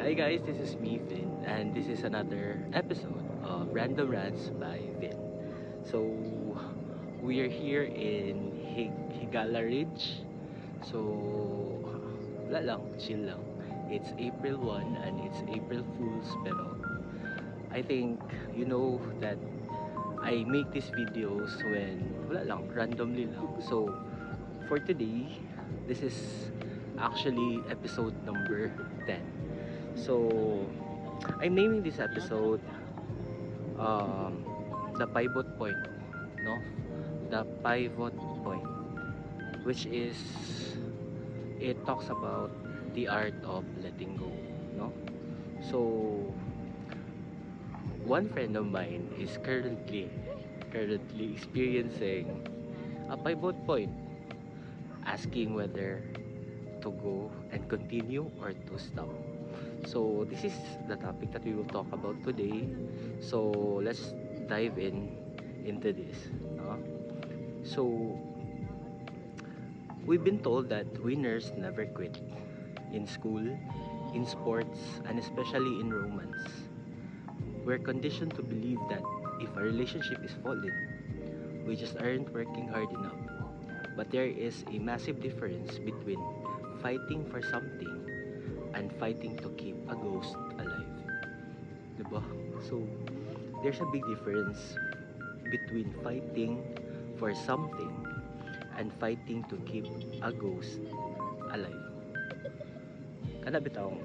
Hi guys, this is me Vin, and this is another episode of Random Rants by Vin. So we are here in Higala Ridge. So wala lang, chill lang. It's April 1 and it's April Fools, pero I think you know that I make these videos when wala lang, randomly lang. So for today, this is actually episode number 10. So I'm naming this episode um, the pivot point, no? The pivot point, which is it talks about the art of letting go, no? So one friend of mine is currently experiencing a pivot point, asking whether to go and continue or to stop. So this is the topic that we will talk about today. So let's dive into this. No? So we've been told that winners never quit in school, in sports, and especially in romance. We're conditioned to believe that if a relationship is falling, we just aren't working hard enough. But there is a massive difference between fighting for something and fighting to keep a ghost alive. Diba? So, there's a big difference between fighting for something and fighting to keep a ghost alive. Kana bitaw,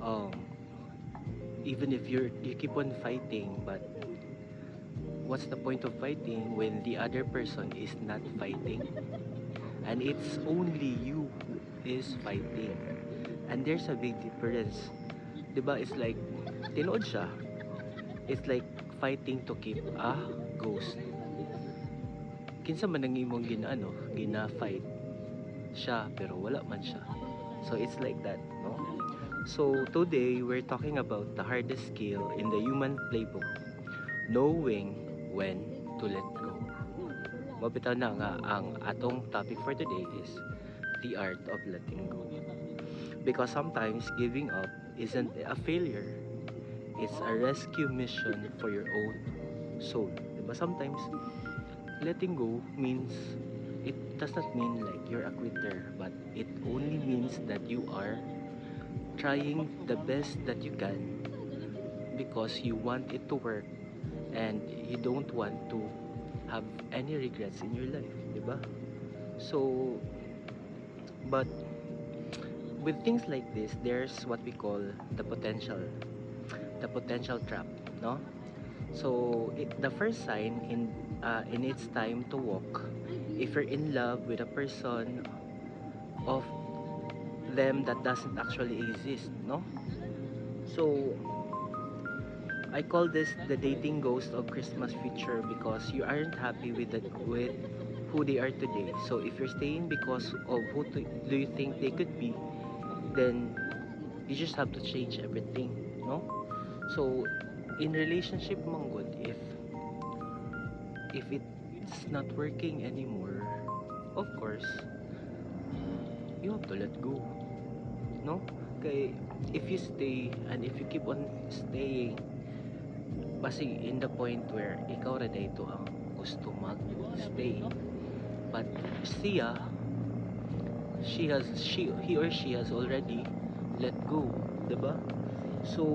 um, even if you keep on fighting, but what's the point of fighting when the other person is not fighting? And it's only you who is fighting. And there's a big difference. Diba? It's like, tinood siya. It's like fighting to keep a ghost. Kinsa man ang imong gina-fight siya pero wala man siya. So it's like that, no? So today we're talking about the hardest skill in the human playbook, knowing when to let go. Mabitaw na nga ang atong topic for today is the art of letting go. Because sometimes giving up isn't a failure. It's a rescue mission for your own soul. Diba? Sometimes letting go means, it does not mean like you're a quitter, but it only means that you are trying the best that you can because you want it to work and you don't want to have any regrets in your life, diba? So, but with things like this, there's what we call the potential trap, no? So, the first sign in its time to walk, if you're in love with a person of them that doesn't actually exist, no? So, I call this the dating ghost of Christmas future because you aren't happy with who they are today. So if you're staying because of do you think they could be, then you just have to change everything, no? So in relationship manggod, if it's not working anymore, of course, you have to let go, no? Kay if you stay and if you keep on staying, basi in the point where ikaw ra dito ang gusto mag-stay, but siya he or she has already let go, diba? So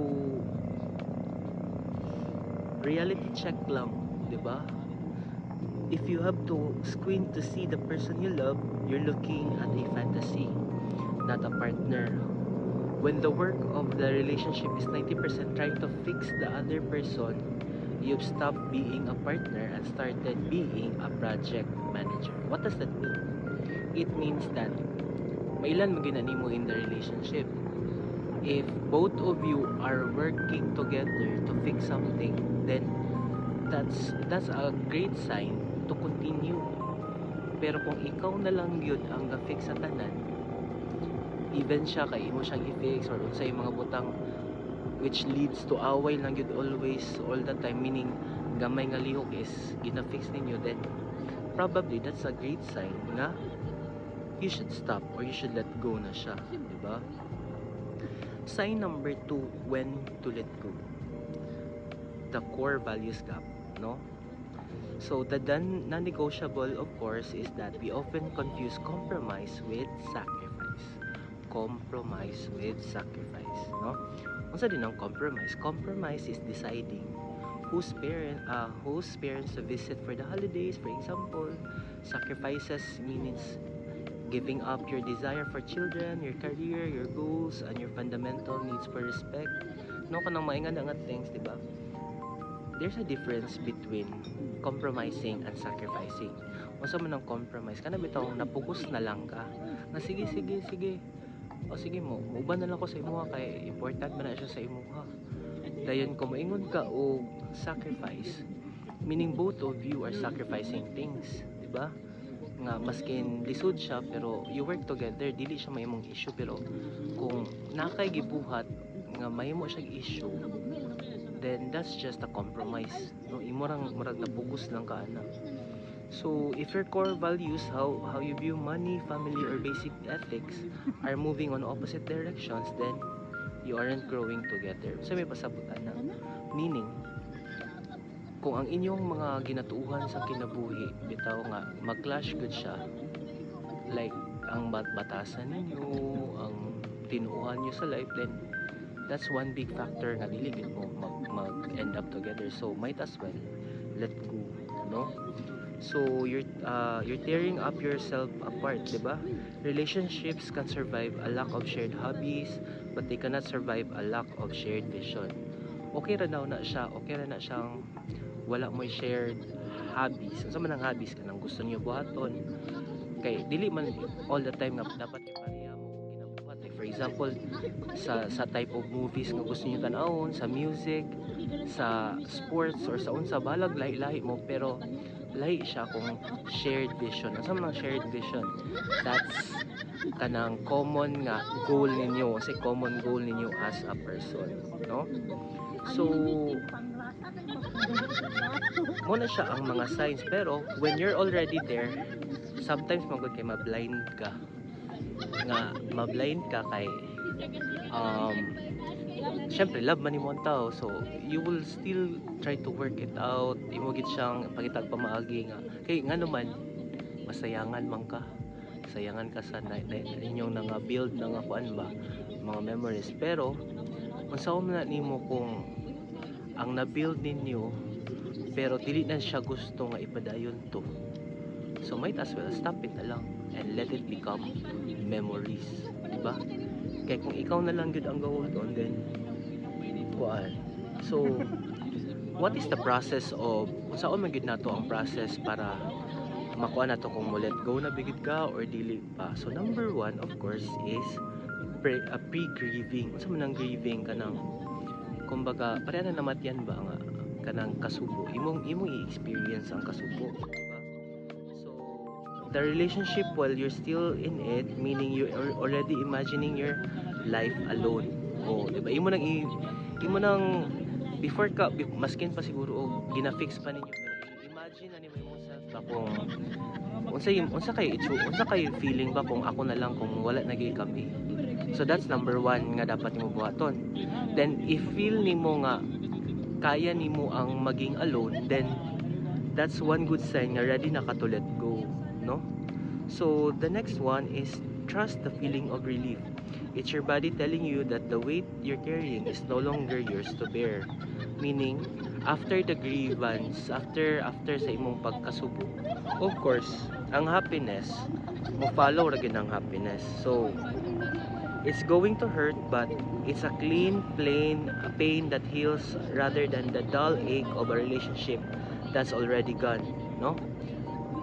reality check lang, diba? If you have to squint to see the person you love, you're looking at a fantasy, not a partner. When the work of the relationship is 90% trying to fix the other person, you've stopped being a partner and started being a project manager. What does that mean? It means that mailan magina nimo in the relationship. If both of you are working together to fix something, then that's a great sign to continue. Pero kung ikaw na lang yun ang ga-fix sa tanan, even siya kay imo siyang i-fix or unsay mga butang, which leads to away lang yun always all the time, meaning gamay nga lihok is gina-fix ninyo, then probably that's a great sign na you should stop or you should let go na siya, di ba? Sign number 2, when to let go. The core values gap, no? So the non-negotiable, of course, is that we often confuse compromise with sacrifice. Compromise with sacrifice, no? Unsa din ang compromise? Compromise is deciding whose parents to visit for the holidays, for example. Sacrifices means giving up your desire for children, your career, your goals, and your fundamental needs for respect. No, kanang maingan nga things, di ba? There's a difference between compromising and sacrificing. Unsa man ang compromise, kana bitaw napugos na lang ka. Na sige, sige, sige. O sige mo, uban na lang ko sa imuha kay important man na siya sa imuha. Dayon ko moingon ka og sacrifice, meaning both of you are sacrificing things, di ba? Nga maskin lisod siya pero you work together, dili siya mahimong issue, pero kung nakay gibuhat nga mahimo siya issue, then that's just a compromise, no? Imo rang murag napugos lang ka ana. So if your core values, how you view money, family, or basic ethics are moving on opposite directions, then you aren't growing together. So may pasabutan na, meaning kung ang inyong mga ginatuuhan sa kinabuhi bitaw nga mag-clash good siya, like ang batasan ninyo, ang tinuuhan nyo sa life, then that's one big factor nga dili gid mo mag-end up together. So might as well let go, no? So you're tearing up yourself apart, di ba? Relationships can survive a lack of shared hobbies, but they cannot survive a lack of shared vision. Okay ra daw na siya, okay ra na siyang wala mo'y shared hobbies. Sa man ang hobbies kanang gusto niyo buhaton, kay dili man all the time nga dapat ipareha mo kinabuhat. Like for example, sa type of movies nga gusto niyo tan-awon, sa music, sa sports, or sa unsa balag lahi-lahi mo, pero lahi siya kung shared vision. Asa man ang shared vision? That's kanang common nga goal ninyo, kasi common goal ninyo as a person, no? So mo na siya ang mga signs, pero when you're already there, sometimes magod kay ma-blind ka kay syempre love man mo ang tao, so you will still try to work it out. Imo gid siyang pangitag pamaagi nga kay ngano man masayangan man ka, sayangan ka sa inyong nga build na nga kuan ba, mga memories. Pero unsa man na nimo kung ang na-build ninyo pero dili na siya gusto nga ipadayon to, so might as well stop it na lang and let it become memories, diba? Kaya kung ikaw na lang yun ang hold on, then kuan. So what is the process of unsaon man gyud nato ang process para makuha nato kung mo let go na bigid ka or dili pa? So number 1, of course, is pre-grieving. Unsa man ang grieving? Kanang kumbaga pareha na namatyan ba nga kanang kasubo, imong i-experience ang kasubo, diba? So the relationship while you're still in it, meaning you are already imagining your life alone, o diba, imo nang before ka maskin pa siguro o gina-fix pa ninyo, pero imagine na nimo yourself ba kung unsa kay feeling ba kung ako na lang, kung wala na gyud kami. So that's number 1 nga dapat nimo buhaton. Then if feel nimo nga kaya nimo ang maging alone, then that's one good sign na ready na ka to let go, no? So the next one is trust the feeling of relief. It's your body telling you that the weight you're carrying is no longer yours to bear. Meaning, after the grievance, after sa imong pagkasubo, of course, ang happiness mo follow ra gyud ang happiness. So it's going to hurt, but it's a clean, plain pain that heals rather than the dull ache of a relationship that's already gone, no?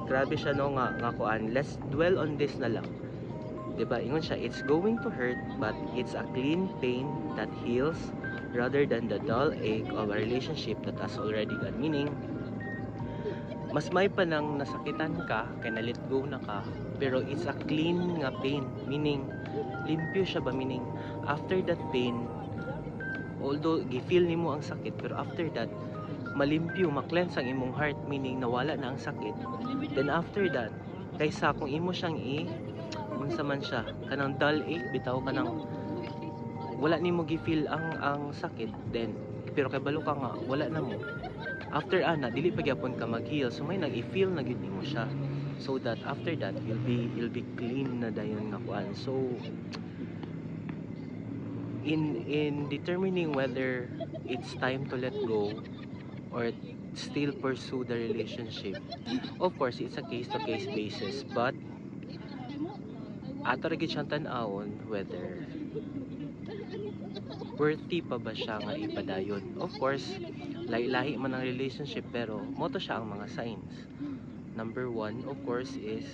Grabe siya, no, nga kuan. Let's dwell on this na lang. Diba? Ingon siya, it's going to hurt, but it's a clean pain that heals rather than the dull ache of a relationship that has already gone. Meaning, mas may pa nang nasakitan ka, kaya na let go na ka, pero it's a clean nga pain. Meaning, limpyo siya ba? Meaning, after that pain, although gifeel nimo ang sakit, pero after that, malimpyo, ma-cleanse ang imong heart, meaning nawala na ang sakit. Then after that, kaysa kung imo siyang unsa man siya, kanang dull ache, bitaw kanang wala nimo gi-feel ang sakit, then pero kay balo ka nga wala na mo. After ana dili pa gyapon ka mag-heal, so may nag-i-feel na gyud nimo siya, so that after that you'll be clean na dayon nga kuan. So in determining whether it's time to let go or still pursue the relationship, of course it's a case to case basis, but ato ra gyud siyang tan-awon whether worthy pa ba siya nga ipadayon. Of course lahi-lahi man ang relationship, pero moto siya ang mga signs. Number one, of course, is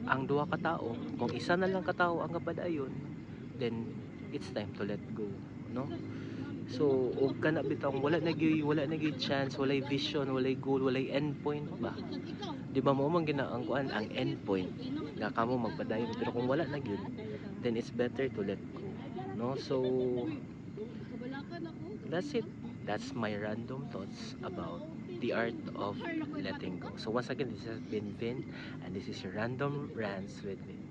ang duha ka tao, kung isa na lang ka tao ang kapadayon, then it's time to let go, no? So og kana bitang wala na gyud chance, walay vision, walay goal, walay end point ba, di ba? Mo man ginaang kuan ang end point nga kamo magpadayon, pero kung wala na gyud, then it's better to let go, no? So that's it. That's my random thoughts about the art of letting go. So once again, this has been Vin, and this is your random rants with Vin.